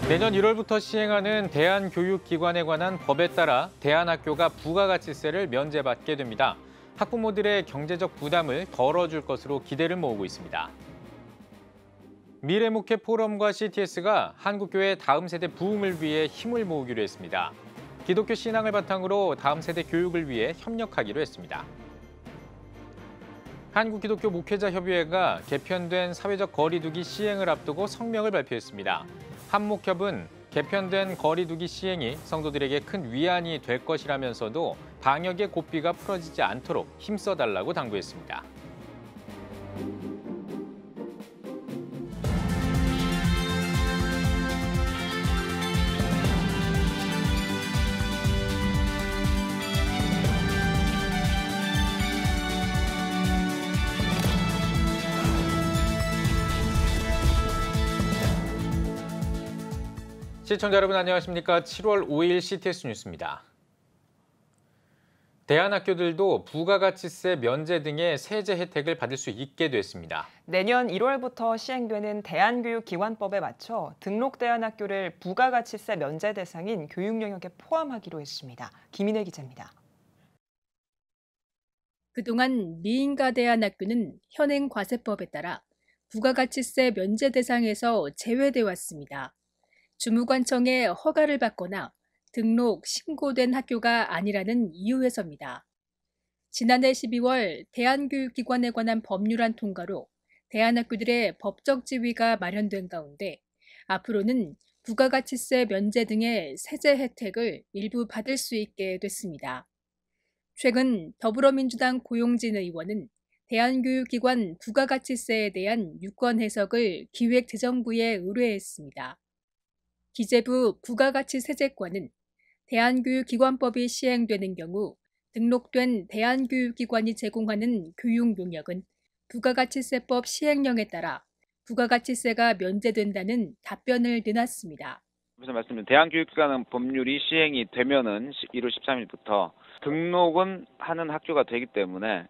내년 1월부터 시행하는 대한교육기관에 관한 법에 따라 대안학교가 부가가치세를 면제받게 됩니다. 학부모들의 경제적 부담을 덜어줄 것으로 기대를 모으고 있습니다. 미래목회 포럼과 CTS가 한국교회 다음 세대 부흥을 위해 힘을 모으기로 했습니다. 기독교 신앙을 바탕으로 다음 세대 교육을 위해 협력하기로 했습니다. 한국기독교 목회자협의회가 개편된 사회적 거리두기 시행을 앞두고 성명을 발표했습니다. 한목협은 개편된 거리두기 시행이 성도들에게 큰 위안이 될 것이라면서도 방역의 고삐가 풀어지지 않도록 힘써달라고 당부했습니다. 시청자 여러분 안녕하십니까? 7월 5일 CTS 뉴스입니다. 대안학교들도 부가가치세 면제 등의 세제 혜택을 받을 수 있게 됐습니다. 내년 1월부터 시행되는 대한교육기관법에 맞춰 등록 대안학교를 부가가치세 면제 대상인 교육 영역에 포함하기로 했습니다. 김인혜 기자입니다. 그동안 미인가 대안학교는 현행 과세법에 따라 부가가치세 면제 대상에서 제외돼 왔습니다. 주무관청의 허가를 받거나 등록, 신고된 학교가 아니라는 이유에서입니다. 지난해 12월 대한교육기관에 관한 법률안 통과로 대안학교들의 법적 지위가 마련된 가운데 앞으로는 부가가치세 면제 등의 세제 혜택을 일부 받을 수 있게 됐습니다. 최근 더불어민주당 고용진 의원은 대한교육기관 부가가치세에 대한 유권 해석을 기획재정부에 의뢰했습니다. 기재부 부가가치세제과는 대한교육기관법이 시행되는 경우 등록된 대한교육기관이 제공하는 교육 용역은 부가가치세법 시행령에 따라 부가가치세가 면제된다는 답변을 내놨습니다. 그래서 말씀드린 대한교육기관은 법률이 시행이 되면은 1월 13일부터 등록은 하는 학교가 되기 때문에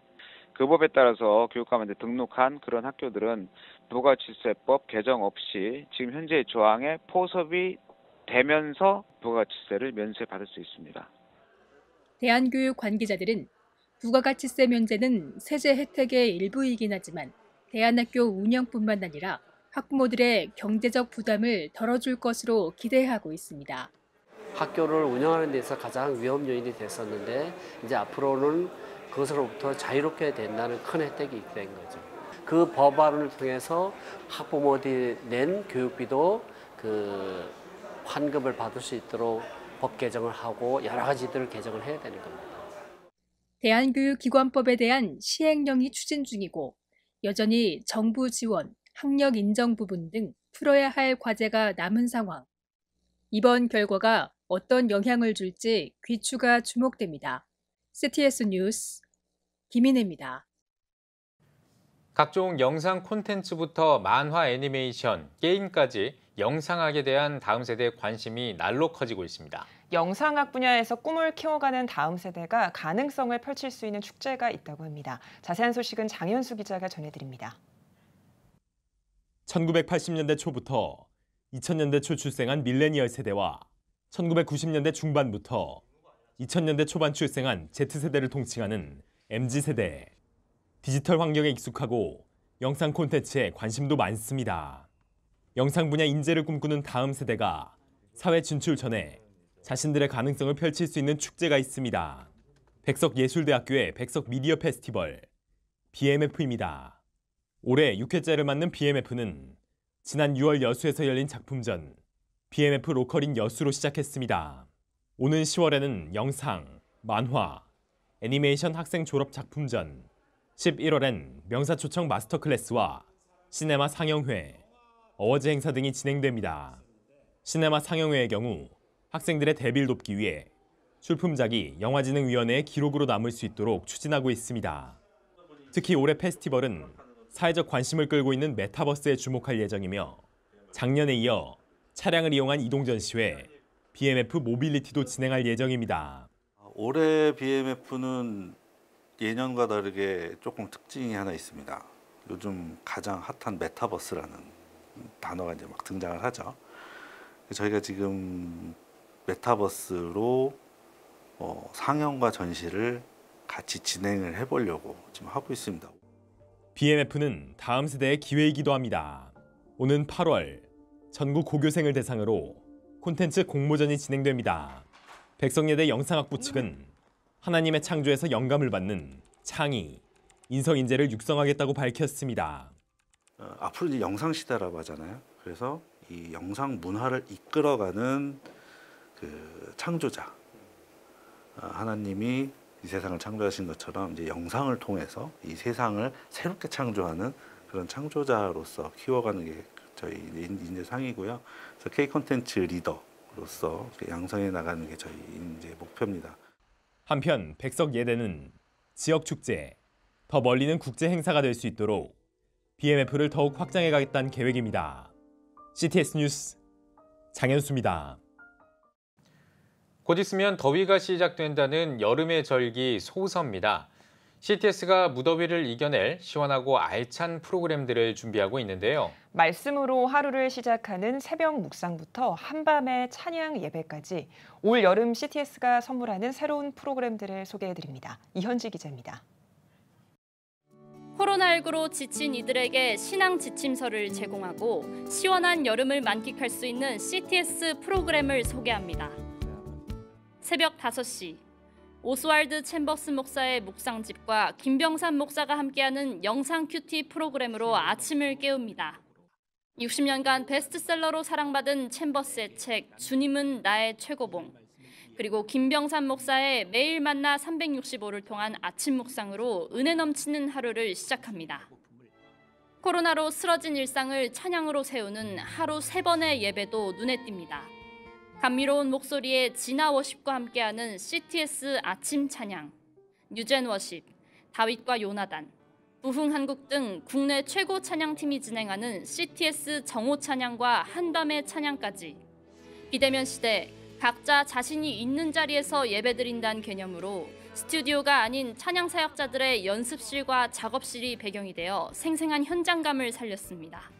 그 법에 따라서 교육감한테 등록한 그런 학교들은 부가가치세법 개정 없이 지금 현재의 조항에 포섭이 되면서 부가가치세를 면세받을 수 있습니다. 대한교육 관계자들은 부가가치세 면제는 세제 혜택의 일부이긴 하지만 대안학교 운영뿐만 아니라 학부모들의 경제적 부담을 덜어줄 것으로 기대하고 있습니다. 학교를 운영하는 데서 가장 위험 요인이 됐었는데 이제 앞으로는 그것으로부터 자유롭게 된다는 큰 혜택이 된 거죠. 그 법안을 통해서 학부모들이 낸 교육비도 그 환급을 받을 수 있도록 법 개정을 하고 여러 가지들을 개정을 해야 되는 겁니다. 대한교육기관법에 대한 시행령이 추진 중이고 여전히 정부 지원, 학력 인정 부분 등 풀어야 할 과제가 남은 상황. 이번 결과가 어떤 영향을 줄지 귀추가 주목됩니다. CTS 뉴스 김인혜입니다. 각종 영상 콘텐츠부터 만화 애니메이션, 게임까지 영상학에 대한 다음 세대의 관심이 날로 커지고 있습니다. 영상학 분야에서 꿈을 키워가는 다음 세대가 가능성을 펼칠 수 있는 축제가 있다고 합니다. 자세한 소식은 장현수 기자가 전해드립니다. 1980년대 초부터 2000년대 초 출생한 밀레니얼 세대와 1990년대 중반부터 2000년대 초반 출생한 Z세대를 통칭하는 MZ세대. 디지털 환경에 익숙하고 영상 콘텐츠에 관심도 많습니다. 영상 분야 인재를 꿈꾸는 다음 세대가 사회 진출 전에 자신들의 가능성을 펼칠 수 있는 축제가 있습니다. 백석예술대학교의 백석미디어 페스티벌, BMF입니다. 올해 6회째를 맞는 BMF는 지난 6월 여수에서 열린 작품전, BMF 로컬인 여수로 시작했습니다. 오는 10월에는 영상, 만화, 애니메이션 학생 졸업 작품전, 11월엔 명사초청 마스터 클래스와 시네마 상영회, 어워즈 행사 등이 진행됩니다. 시네마 상영회의 경우 학생들의 대비를 돕기 위해 출품작이 영화진흥위원회의 기록으로 남을 수 있도록 추진하고 있습니다. 특히 올해 페스티벌은 사회적 관심을 끌고 있는 메타버스에 주목할 예정이며 작년에 이어 차량을 이용한 이동 전시회, BMF 모빌리티도 진행할 예정입니다. 올해 BMF는 예년과 다르게 조금 특징이 하나 있습니다. 요즘 가장 핫한 메타버스라는 단어가 이제 막 등장을 하죠. 저희가 지금 메타버스로 상영과 전시를 같이 진행을 해보려고 지금 하고 있습니다. BMF는 다음 세대의 기회이기도 합니다. 오는 8월 전국 고교생을 대상으로 콘텐츠 공모전이 진행됩니다. 백석예대 영상학부 측은 하나님의 창조에서 영감을 받는 창의, 인성인재를 육성하겠다고 밝혔습니다. 앞으로 이제 영상 시대라고 하잖아요. 그래서 이 영상 문화를 이끌어가는 그 창조자, 하나님이 이 세상을 창조하신 것처럼 이제 영상을 통해서 이 세상을 새롭게 창조하는 그런 창조자로서 키워가는 게 저희 인재상이고요. 그래서 K 콘텐츠 리더로서 양성해 나가는 게 저희 인재 목표입니다. 한편 백석예대는 지역 축제, 더 멀리는 국제 행사가 될 수 있도록 BMF를 더욱 확장해 가겠다는 계획입니다. CTS 뉴스 장현수입니다. 곧 있으면 더위가 시작된다는 여름의 절기 소서입니다. CTS가 무더위를 이겨낼 시원하고 알찬 프로그램들을 준비하고 있는데요. 말씀으로 하루를 시작하는 새벽 묵상부터 한밤의 찬양 예배까지 올 여름 CTS가 선물하는 새로운 프로그램들을 소개해드립니다. 이현지 기자입니다. 코로나19로 지친 이들에게 신앙 지침서를 제공하고 시원한 여름을 만끽할 수 있는 CTS 프로그램을 소개합니다. 새벽 5시, 오스왈드 챔버스 목사의 묵상집과 김병삼 목사가 함께하는 영상 큐티 프로그램으로 아침을 깨웁니다. 60년간 베스트셀러로 사랑받은 챔버스의 책 주님은 나의 최고봉, 그리고 김병삼 목사의 매일 만나 365를 통한 아침 묵상으로 은혜 넘치는 하루를 시작합니다. 코로나로 쓰러진 일상을 찬양으로 세우는 하루 3번의 예배도 눈에 띕니다. 감미로운 목소리의 진아 워십과 함께하는 CTS 아침 찬양, 뉴젠 워십, 다윗과 요나단, 부흥 한국 등 국내 최고 찬양팀이 진행하는 CTS 정오 찬양과 한밤의 찬양까지 비대면 시대 각자 자신이 있는 자리에서 예배드린다는 개념으로 스튜디오가 아닌 찬양 사역자들의 연습실과 작업실이 배경이 되어 생생한 현장감을 살렸습니다.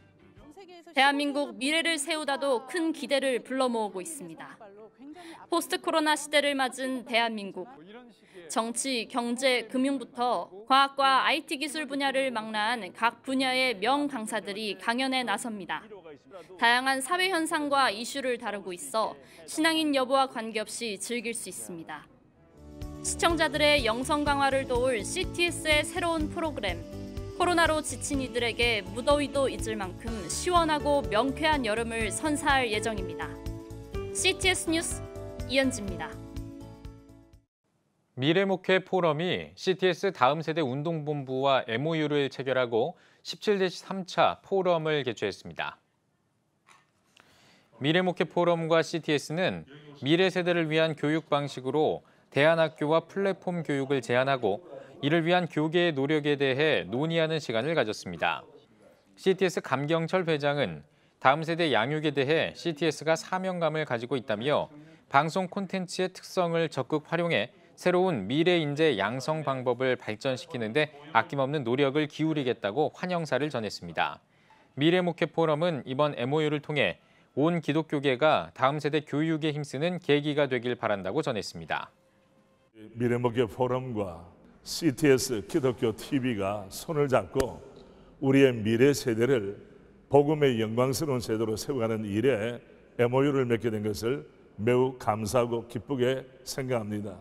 대한민국 미래를 세우다도 큰 기대를 불러 모으고 있습니다. 포스트 코로나 시대를 맞은 대한민국. 정치, 경제, 금융부터 과학과 IT 기술 분야를 망라한 각 분야의 명 강사들이 강연에 나섭니다. 다양한 사회 현상과 이슈를 다루고 있어 신앙인 여부와 관계없이 즐길 수 있습니다. 시청자들의 영성 강화를 도울 CTS의 새로운 프로그램. 코로나로 지친 이들에게 무더위도 잊을 만큼 시원하고 명쾌한 여름을 선사할 예정입니다. CTS 뉴스 이현지입니다. 미래목회 포럼이 CTS 다음 세대 운동본부와 MOU를 체결하고 17-3차 포럼을 개최했습니다. 미래목회 포럼과 CTS는 미래 세대를 위한 교육 방식으로 대안학교와 플랫폼 교육을 제안하고 이를 위한 교계의 노력에 대해 논의하는 시간을 가졌습니다. CTS 감경철 회장은 다음 세대 양육에 대해 CTS가 사명감을 가지고 있다며 방송 콘텐츠의 특성을 적극 활용해 새로운 미래 인재 양성 방법을 발전시키는 데 아낌없는 노력을 기울이겠다고 환영사를 전했습니다. 미래목회 포럼은 이번 MOU를 통해 온 기독교계가 다음 세대 교육에 힘쓰는 계기가 되길 바란다고 전했습니다. 미래목회 포럼과 CTS 기독교 TV가 손을 잡고 우리의 미래 세대를 복음의 영광스러운 세대로 세워가는 일에 MOU를 맺게 된 것을 매우 감사하고 기쁘게 생각합니다.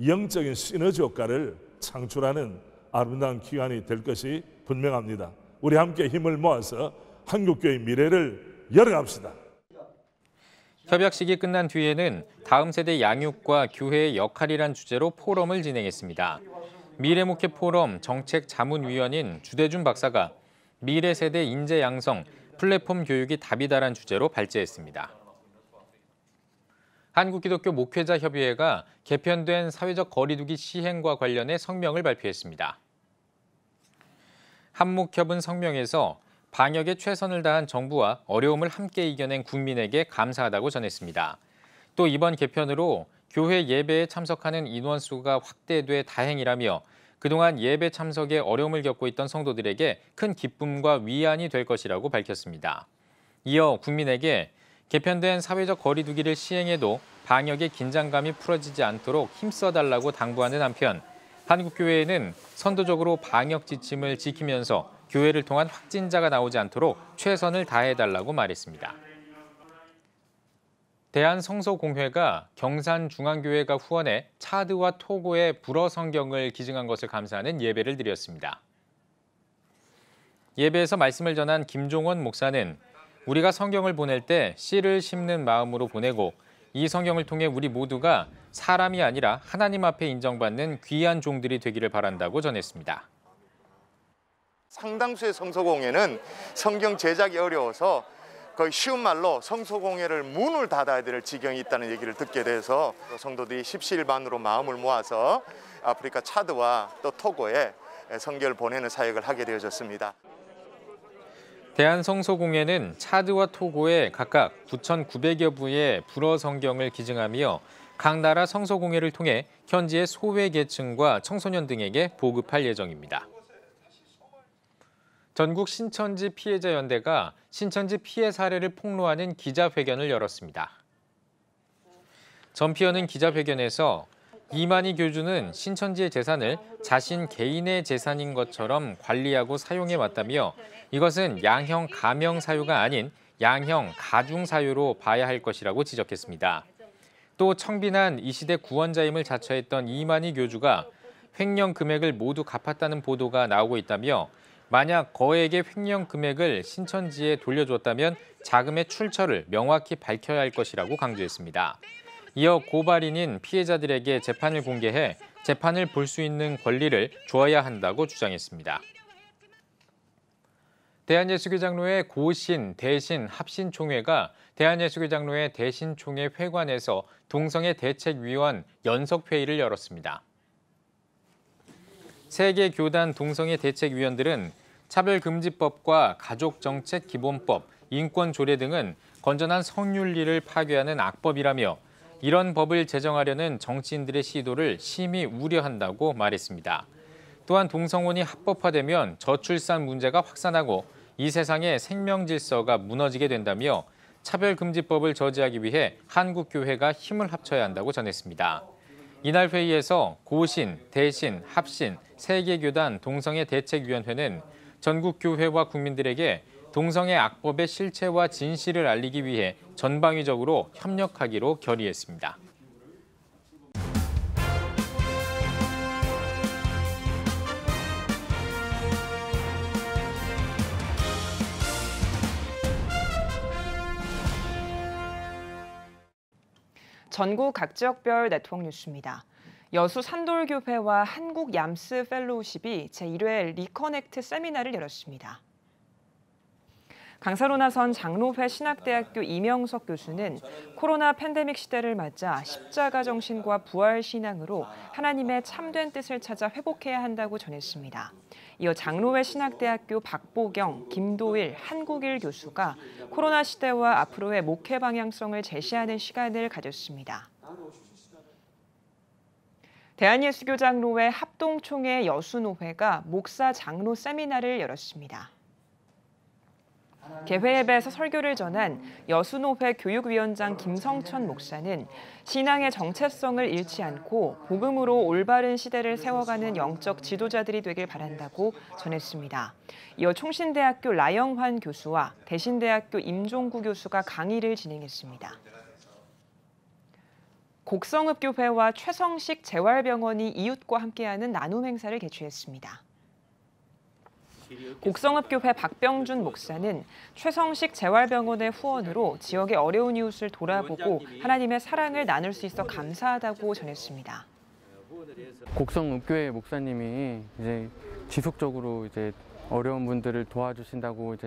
영적인 시너지 효과를 창출하는 아름다운 기간이 될 것이 분명합니다. 우리 함께 힘을 모아서 한국교회의 미래를 열어갑시다. 협약식이 끝난 뒤에는 다음 세대 양육과 교회의 역할이란 주제로 포럼을 진행했습니다. 미래목회 포럼 정책자문위원인 주대준 박사가 미래 세대 인재 양성, 플랫폼 교육이 답이다란 주제로 발제했습니다. 한국기독교 목회자협의회가 개편된 사회적 거리두기 시행과 관련해 성명을 발표했습니다. 한목협은 성명에서 방역에 최선을 다한 정부와 어려움을 함께 이겨낸 국민에게 감사하다고 전했습니다. 또 이번 개편으로 교회 예배에 참석하는 인원 수가 확대돼 다행이라며 그동안 예배 참석에 어려움을 겪고 있던 성도들에게 큰 기쁨과 위안이 될 것이라고 밝혔습니다. 이어 국민에게 개편된 사회적 거리 두기를 시행해도 방역의 긴장감이 풀어지지 않도록 힘써달라고 당부하는 한편 한국교회에는 선도적으로 방역 지침을 지키면서 교회를 통한 확진자가 나오지 않도록 최선을 다해달라고 말했습니다. 대한성서공회가 경산중앙교회가 후원해 차드와 토고의 불어 성경을 기증한 것을 감사하는 예배를 드렸습니다. 예배에서 말씀을 전한 김종원 목사는 우리가 성경을 보낼 때 씨를 심는 마음으로 보내고 이 성경을 통해 우리 모두가 사람이 아니라 하나님 앞에 인정받는 귀한 종들이 되기를 바란다고 전했습니다. 상당수의 성서공회는 성경 제작이 어려워서 거의 쉬운 말로 성서공회를 문을 닫아야 될 지경이 있다는 얘기를 듣게 돼서 성도들이 십시일반으로 마음을 모아서 아프리카 차드와 또 토고에 성경을 보내는 사역을 하게 되어졌습니다. 대한성서공회는 차드와 토고에 각각 9,900여 부의 불어 성경을 기증하며 각 나라 성서공회를 통해 현지의 소외계층과 청소년 등에게 보급할 예정입니다. 전국 신천지 피해자 연대가 신천지 피해 사례를 폭로하는 기자회견을 열었습니다. 전 피어는 기자회견에서 이만희 교주는 신천지의 재산을 자신 개인의 재산인 것처럼 관리하고 사용해 왔다며 이것은 양형 가명 사유가 아닌 양형 가중 사유로 봐야 할 것이라고 지적했습니다. 또 청빈한 이 시대 구원자임을 자처했던 이만희 교주가 횡령 금액을 모두 갚았다는 보도가 나오고 있다며 만약 거액의 횡령 금액을 신천지에 돌려줬다면 자금의 출처를 명확히 밝혀야 할 것이라고 강조했습니다. 이어 고발인인 피해자들에게 재판을 공개해 재판을 볼 수 있는 권리를 주어야 한다고 주장했습니다. 대한예수교장로회 고신, 대신, 합신총회가 대한예수교장로회 대신총회 회관에서 동성애 대책위원 연석회의를 열었습니다. 세계 교단 동성애 대책위원들은 차별금지법과 가족정책기본법, 인권조례 등은 건전한 성윤리를 파괴하는 악법이라며 이런 법을 제정하려는 정치인들의 시도를 심히 우려한다고 말했습니다. 또한 동성혼이 합법화되면 저출산 문제가 확산하고 이 세상의 생명 질서가 무너지게 된다며 차별금지법을 저지하기 위해 한국교회가 힘을 합쳐야 한다고 전했습니다. 이날 회의에서 고신, 대신, 합신, 세계교단 동성애 대책위원회는 전국 교회와 국민들에게 동성애 악법의 실체와 진실을 알리기 위해 전방위적으로 협력하기로 결의했습니다. 전국 각 지역별 네트워크 뉴스입니다. 여수 산돌교회와 한국 얌스 펠로우십이 제1회 리커넥트 세미나를 열었습니다. 강사로 나선 장로회 신학대학교 이명석 교수는 코로나 팬데믹 시대를 맞아 십자가 정신과 부활 신앙으로 하나님의 참된 뜻을 찾아 회복해야 한다고 전했습니다. 이어 장로회 신학대학교 박보경, 김도일, 한국일 교수가 코로나 시대와 앞으로의 목회 방향성을 제시하는 시간을 가졌습니다. 대한예수교장로회 합동총회 여수노회가 목사 장로 세미나를 열었습니다. 개회 예배에서 설교를 전한 여수노회 교육위원장 김성천 목사는 신앙의 정체성을 잃지 않고 복음으로 올바른 시대를 세워가는 영적 지도자들이 되길 바란다고 전했습니다. 이어 총신대학교 라영환 교수와 대신대학교 임종구 교수가 강의를 진행했습니다. 곡성읍교회와 최성식 재활병원이 이웃과 함께하는 나눔 행사를 개최했습니다. 곡성읍교회 박병준 목사는 최성식 재활병원의 후원으로 지역의 어려운 이웃을 돌아보고 하나님의 사랑을 나눌 수 있어 감사하다고 전했습니다. 곡성읍교회 목사님이 이제 지속적으로 어려운 분들을 도와주신다고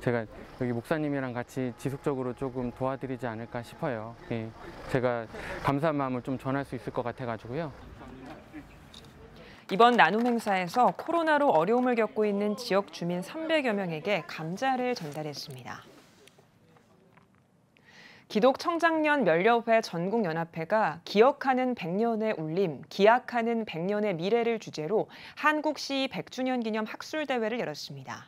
제가 여기 목사님이랑 같이 지속적으로 조금 도와드리지 않을까 싶어요. 제가 감사한 마음을 좀 전할 수 있을 것 같아가지고요. 이번 나눔 행사에서 코로나로 어려움을 겪고 있는 지역 주민 300여 명에게 감자를 전달했습니다. 기독청장년 멸려회 전국연합회가 기억하는 100년의 울림, 기약하는 100년의 미래를 주제로 한국 시위 100주년 기념 학술대회를 열었습니다.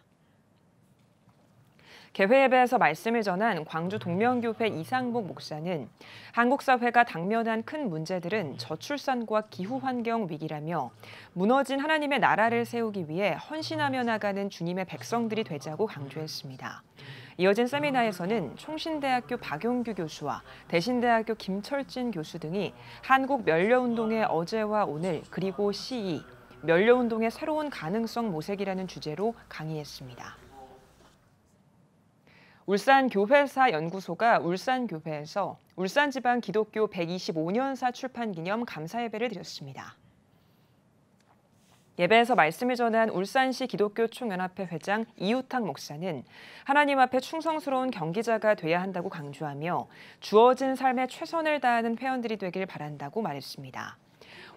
개회 예배에서 말씀을 전한 광주 동명교회 이상복 목사는 한국 사회가 당면한 큰 문제들은 저출산과 기후환경 위기라며 무너진 하나님의 나라를 세우기 위해 헌신하며 나가는 주님의 백성들이 되자고 강조했습니다. 이어진 세미나에서는 총신대학교 박용규 교수와 대신대학교 김철진 교수 등이 한국 면려운동의 어제와 오늘 그리고 시의, 면려운동의 새로운 가능성 모색이라는 주제로 강의했습니다. 울산교회사 연구소가 울산교회에서 울산지방 기독교 125년사 출판 기념 감사예배를 드렸습니다. 예배에서 말씀을 전한 울산시 기독교총연합회 회장 이우탁 목사는 하나님 앞에 충성스러운 경기자가 돼야 한다고 강조하며 주어진 삶에 최선을 다하는 회원들이 되길 바란다고 말했습니다.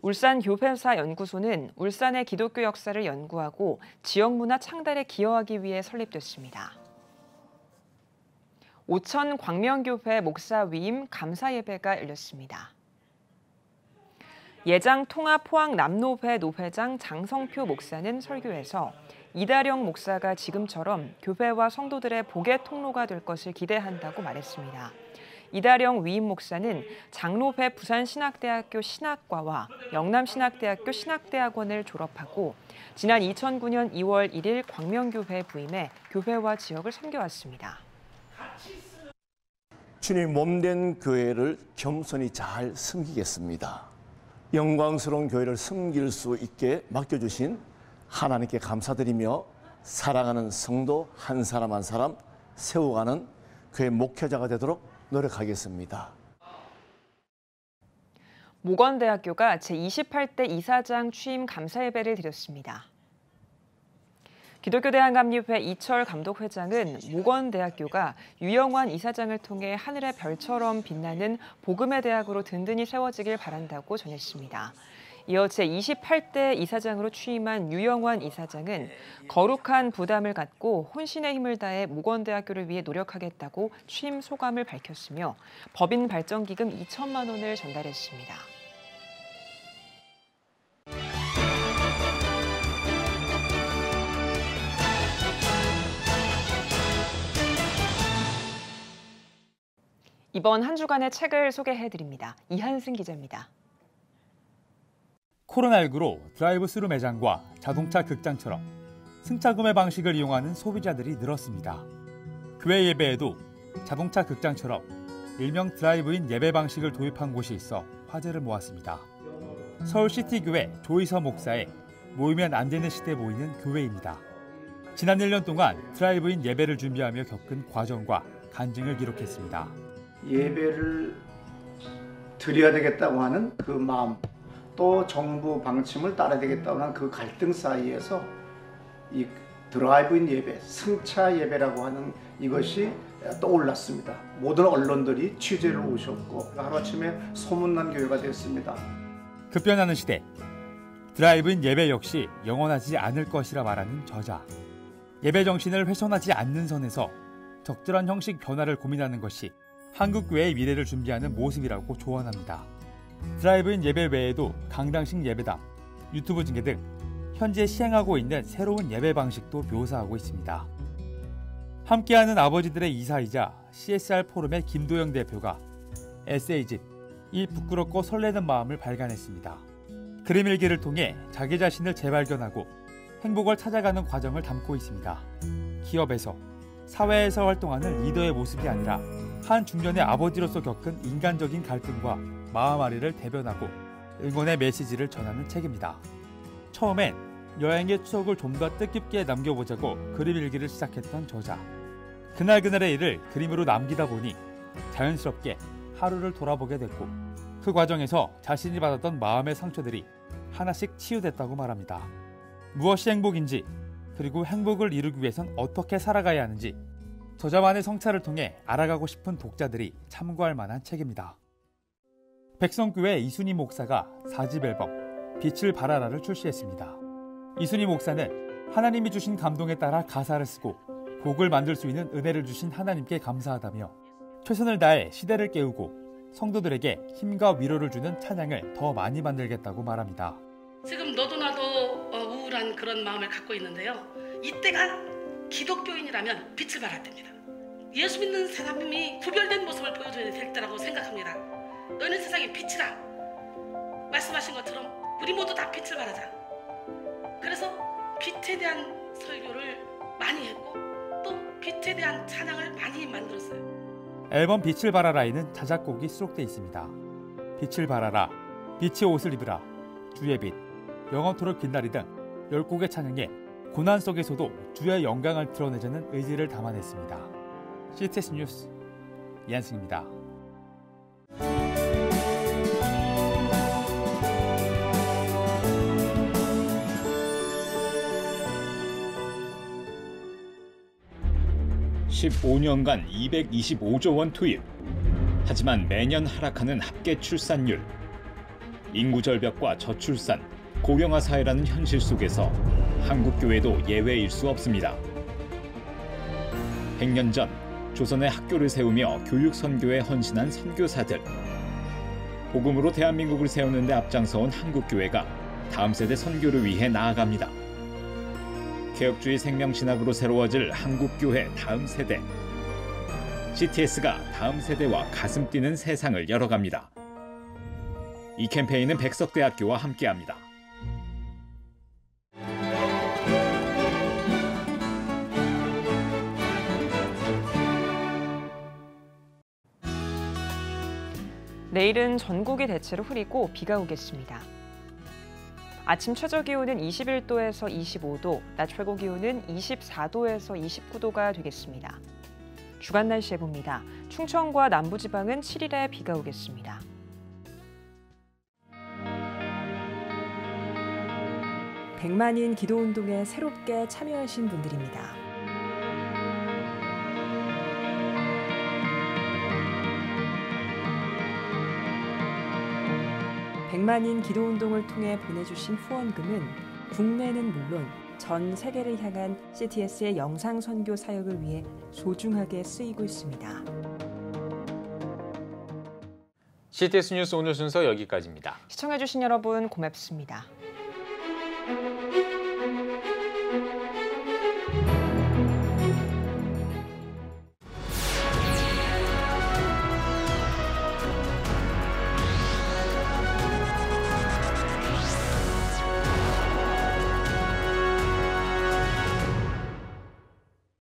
울산교회사 연구소는 울산의 기독교 역사를 연구하고 지역문화 창달에 기여하기 위해 설립됐습니다. 오천 광명교회 목사 위임 감사예배가 열렸습니다. 예장 통합 포항 남노회 노회장 장성표 목사는 설교에서 이다령 목사가 지금처럼 교회와 성도들의 복의 통로가 될 것을 기대한다고 말했습니다. 이다령 위임 목사는 장로회 부산신학대학교 신학과와 영남신학대학교 신학대학원을 졸업하고 지난 2009년 2월 1일 광명교회에 부임해 교회와 지역을 섬겨왔습니다. 주님 몸된 교회를 겸손히 잘 섬기겠습니다. 영광스러운 교회를 섬길 수 있게 맡겨주신 하나님께 감사드리며 사랑하는 성도 한 사람 한 사람 세워가는 교회 목회자가 되도록 노력하겠습니다. 모건대학교가 제28대 이사장 취임 감사예배를 드렸습니다. 기독교 대한감리회 이철 감독회장은 모건대학교가 유영환 이사장을 통해 하늘의 별처럼 빛나는 복음의 대학으로 든든히 세워지길 바란다고 전했습니다. 이어 제28대 이사장으로 취임한 유영환 이사장은 거룩한 부담을 갖고 혼신의 힘을 다해 모건대학교를 위해 노력하겠다고 취임 소감을 밝혔으며 법인 발전기금 2천만 원을 전달했습니다. 이번 한 주간의 책을 소개해드립니다. 이한승 기자입니다. 코로나19로 드라이브스루 매장과 자동차 극장처럼 승차 구매 방식을 이용하는 소비자들이 늘었습니다. 교회 예배에도 자동차 극장처럼 일명 드라이브인 예배 방식을 도입한 곳이 있어 화제를 모았습니다. 서울시티교회 조희서 목사의 모이면 안 되는 시대 모이는 교회입니다. 지난 1년 동안 드라이브인 예배를 준비하며 겪은 과정과 간증을 기록했습니다. 예배를 드려야 되겠다고 하는 그 마음, 또 정부 방침을 따라야 되겠다고 하는 그 갈등 사이에서 이 드라이브인 예배, 승차 예배라고 하는 이것이 떠올랐습니다. 모든 언론들이 취재를 오셨고 하루아침에 소문난 교회가 되었습니다. 급변하는 시대, 드라이브인 예배 역시 영원하지 않을 것이라 말하는 저자. 예배 정신을 훼손하지 않는 선에서 적절한 형식 변화를 고민하는 것이 한국교회의 미래를 준비하는 모습이라고 조언합니다. 드라이브인 예배 외에도 강당식 예배당, 유튜브 중계 등 현재 시행하고 있는 새로운 예배 방식도 묘사하고 있습니다. 함께하는 아버지들의 이사이자 CSR 포럼의 김도영 대표가 에세이집 이 부끄럽고 설레는 마음을 발간했습니다. 그림 일기를 통해 자기 자신을 재발견하고 행복을 찾아가는 과정을 담고 있습니다. 기업에서, 사회에서 활동하는 리더의 모습이 아니라 한 중년의 아버지로서 겪은 인간적인 갈등과 마음앓이를 대변하고 응원의 메시지를 전하는 책입니다. 처음엔 여행의 추억을 좀 더 뜻깊게 남겨보자고 그림 일기를 시작했던 저자. 그날그날의 일을 그림으로 남기다 보니 자연스럽게 하루를 돌아보게 됐고 그 과정에서 자신이 받았던 마음의 상처들이 하나씩 치유됐다고 말합니다. 무엇이 행복인지, 그리고 행복을 이루기 위해선 어떻게 살아가야 하는지 저자만의 성찰을 통해 알아가고 싶은 독자들이 참고할 만한 책입니다. 백성교회 이순희 목사가 4집 앨범 빛을 발하라를 출시했습니다. 이순희 목사는 하나님이 주신 감동에 따라 가사를 쓰고 곡을 만들 수 있는 은혜를 주신 하나님께 감사하다며 최선을 다해 시대를 깨우고 성도들에게 힘과 위로를 주는 찬양을 더 많이 만들겠다고 말합니다. 지금 너도 나도 우울한 그런 마음을 갖고 있는데요. 이때가 기독교인이라면 빛을 발할 때입니다. 예수 믿는 사람이 구별된 모습을 보여줘야 될 때라고 생각합니다. 너희는 세상의 빛이라 말씀하신 것처럼 우리 모두 다 빛을 발하자. 그래서 빛에 대한 설교를 많이 했고 또 빛에 대한 찬양을 많이 만들었어요. 앨범 빛을 발하라에는 자작곡이 수록돼 있습니다. 빛을 발하라, 빛의 옷을 입으라, 주의 빛, 영원토록 빛나리 등 10곡의 찬양에 고난 속에서도 주의 영광을 드러내자는 의지를 담아냈습니다. CTS 뉴스 이한승입니다. (15년간) 225조 원 투입. 하지만 매년 하락하는 합계 출산율. 인구 절벽과 저출산, 고령화 사회라는 현실 속에서 한국 교회도 예외일 수 없습니다. 100년 전 조선의 학교를 세우며 교육 선교에 헌신한 선교사들. 복음으로 대한민국을 세우는 데 앞장서온 한국 교회가 다음 세대 선교를 위해 나아갑니다. 개혁주의 생명신학으로 새로워질 한국교회 다음 세대. CTS가 다음 세대와 가슴 뛰는 세상을 열어갑니다. 이 캠페인은 백석대학교와 함께합니다. 내일은 전국이 대체로 흐리고 비가 오겠습니다. 아침 최저 기온은 21도에서 25도, 낮 최고 기온은 24도에서 29도가 되겠습니다. 주간 날씨 해봅니다. 충청과 남부지방은 7일에 비가 오겠습니다. 백만인 기도운동에 새롭게 참여하신 분들입니다. 백만인 기도운동을 통해 보내주신 후원금은 국내는 물론 전 세계를 향한 CTS의 영상선교 사역을 위해 소중하게 쓰이고 있습니다. CTS 뉴스 오늘 순서 여기까지입니다. 시청해주신 여러분 고맙습니다.